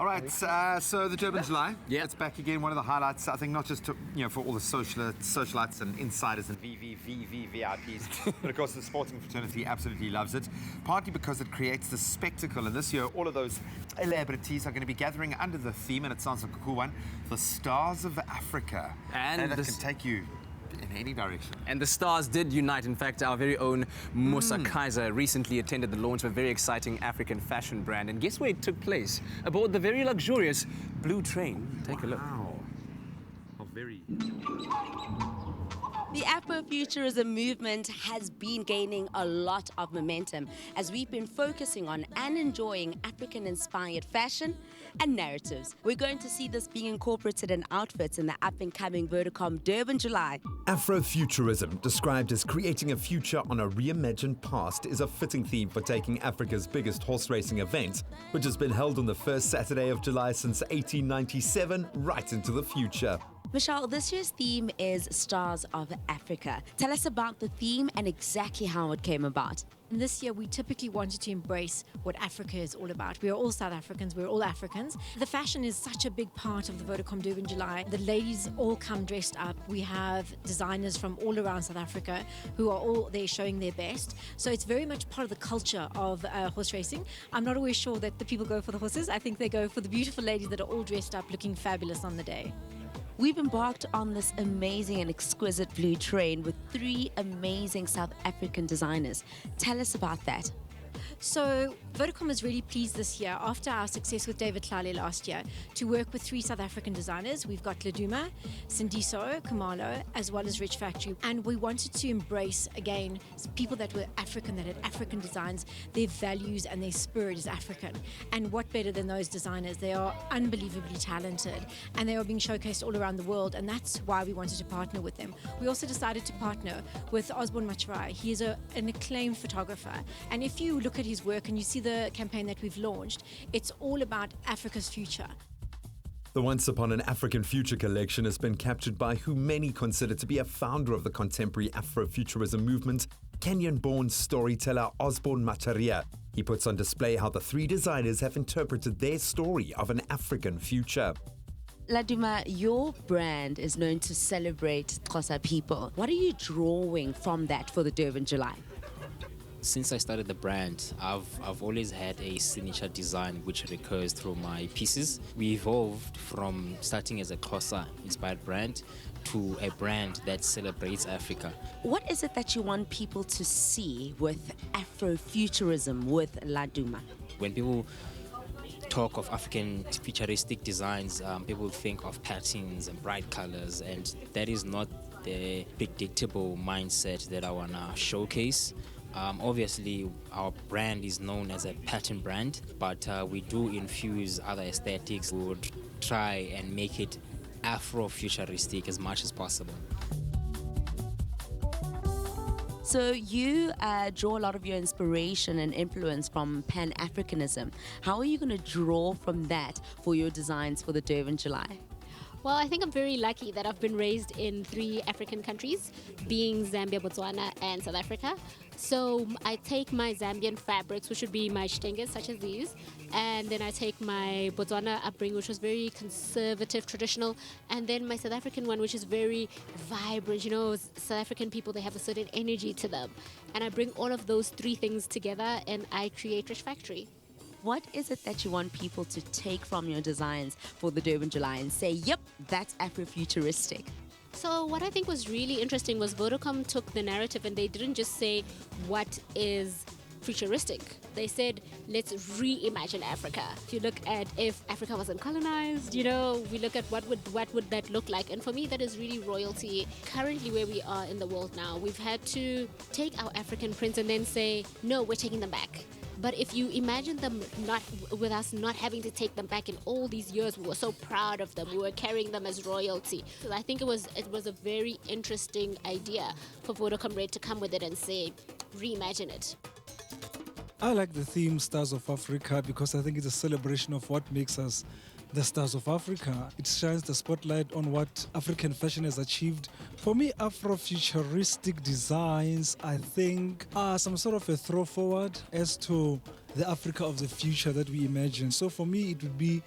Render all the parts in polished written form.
All right, so the Durban July, Yeah. it's back again. One of the highlights, I think, not just to, for all the socialites and insiders and VIPs, but of course the sporting fraternity absolutely loves it. Partly because it creates the spectacle, and this year all of those celebrities are going to be gathering under the theme, and it sounds like a cool one, the Stars of Africa, And that this- can take you in any direction. And the stars did unite. In fact, our very own Mosa Kaiser recently attended the launch of a very exciting African fashion brand. And guess where it took place? Aboard the very luxurious Blue Train. Take a look. Wow. Oh, very. The Afrofuturism movement has been gaining a lot of momentum as we've been focusing on and enjoying African-inspired fashion and narratives. We're going to see this being incorporated in outfits in the up-and-coming Vodacom Durban July. Afrofuturism, described as creating a future on a reimagined past, is a fitting theme for taking Africa's biggest horse racing event, which has been held on the first Saturday of July since 1897, right into the future. Michelle, this year's theme is Stars of Africa. Tell us about the theme and exactly how it came about. And this year, we typically wanted to embrace what Africa is all about. We are all South Africans, we're all Africans. The fashion is such a big part of the Vodacom Durban July. The ladies all come dressed up. We have designers from all around South Africa who are all there showing their best. So it's very much part of the culture of horse racing. I'm not always sure that the people go for the horses. I think they go for the beautiful ladies that are all dressed up looking fabulous on the day. We've embarked on this amazing and exquisite blue train with 3 amazing South African designers. Tell us about that. So Vodacom is really pleased this year, after our success with David Tlale last year, to work with 3 South African designers. We've got LADUMA, SINDISO, KHUMALO, as well as Rich Factory. And we wanted to embrace, again, people that were African, that had African designs, their values and their spirit is African. And what better than those designers? They are unbelievably talented and they are being showcased all around the world, and that's why we wanted to partner with them. We also decided to partner with OSBORNE MACHARIA. He is an acclaimed photographer, and if you look at his work and you see the campaign that we've launched, it's all about Africa's future. The Once Upon an African Future collection has been captured by who many consider to be a founder of the contemporary Afrofuturism movement, Kenyan-born storyteller OSBORNE MACHARIA. He puts on display how the 3 designers have interpreted their story of an African future. LADUMA, your brand is known to celebrate Xhosa people. What are you drawing from that for the Durban July? Since I started the brand, I've always had a signature design which recurs through my pieces. We evolved from starting as a Xhosa-inspired brand to a brand that celebrates Africa. What is it that you want people to see with Afrofuturism with LADUMA? When people talk of African futuristic designs, people think of patterns and bright colors, and that is not the predictable mindset that I want to showcase. Obviously, our brand is known as a pattern brand, but we do infuse other aesthetics. We would try and make it Afro-futuristic as much as possible. So you draw a lot of your inspiration and influence from Pan-Africanism. How are you going to draw from that for your designs for the Durban July? Well, I think I'm very lucky that I've been raised in 3 African countries, being Zambia, Botswana, and South Africa. So I take my Zambian fabrics, which would be my chitenges, such as these, and then I take my Botswana upbringing, which was very conservative, traditional, and then my South African one, which is very vibrant. You know, South African people, they have a certain energy to them. And I bring all of those 3 things together and I create Rich Factory. What is it that you want people to take from your designs for the Durban July and say, yep, that's Afrofuturistic? So what I think was really interesting was Vodacom took the narrative and they didn't just say what is futuristic. They said, let's reimagine Africa. If you look at if Africa wasn't colonized, we look at what would that look like. And for me, that is really royalty. Currently where we are in the world now, we've had to take our African prints and then say, no, we're taking them back. But if you imagine them with us not having to take them back in all these years, we were so proud of them. We were carrying them as royalty. So I think it was a very interesting idea for Vodacom Red to come with it and say, reimagine it. I like the theme Stars of Africa because I think it's a celebration of what makes us the Stars of Africa. It shines the spotlight on what African fashion has achieved. For me, Afrofuturistic designs, I think, are some sort of a throw forward as to the Africa of the future that we imagine. So for me, it would be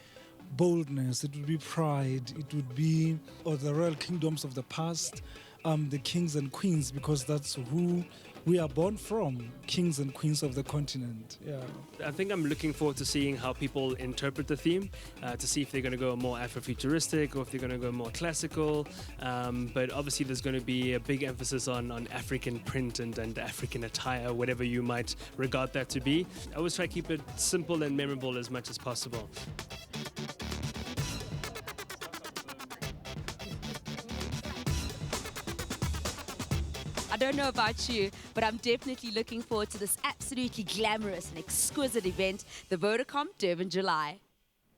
boldness, it would be pride, it would be the royal kingdoms of the past, the kings and queens, because that's who we are born from, kings and queens of the continent. Yeah. I think I'm looking forward to seeing how people interpret the theme, to see if they're going to go more Afrofuturistic or if they're going to go more classical. But obviously there's going to be a big emphasis on African print and African attire, whatever you might regard that to be. I always try to keep it simple and memorable as much as possible. I don't know about you, but I'm definitely looking forward to this absolutely glamorous and exquisite event, the Vodacom Durban July.